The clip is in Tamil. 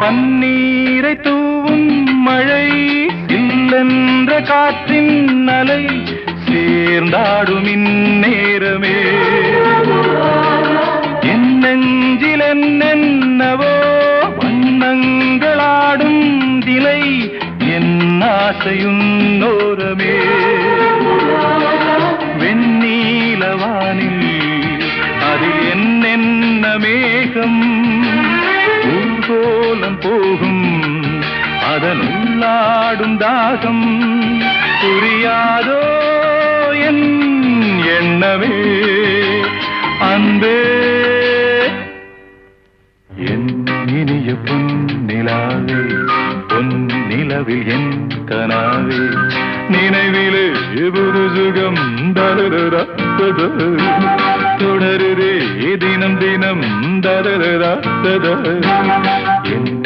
பன்னீரை தூவும் மழை இல்லென்ற காற்றின் அலை சேர்ந்தாடும் இந்நேரமே என் நெஞ்சில் என்னென்னவோ வண்ணங்களாடும் திலை என் ஆசையுன்னோரமே வெண்ணீலவானில் அதில் என்னென்ன மேகம் ஊர்கோலம் போகும் அதன் உள்ளாடும் தாகம் புரியாதோ என் எண்ணமே அன்பே என் இனிய பொன்னிலாவே பொன்னிலவில் என் கனாவே நினைவிலே புது சுகம் தருதா தொடருதே தினம் தினம் தருதா என்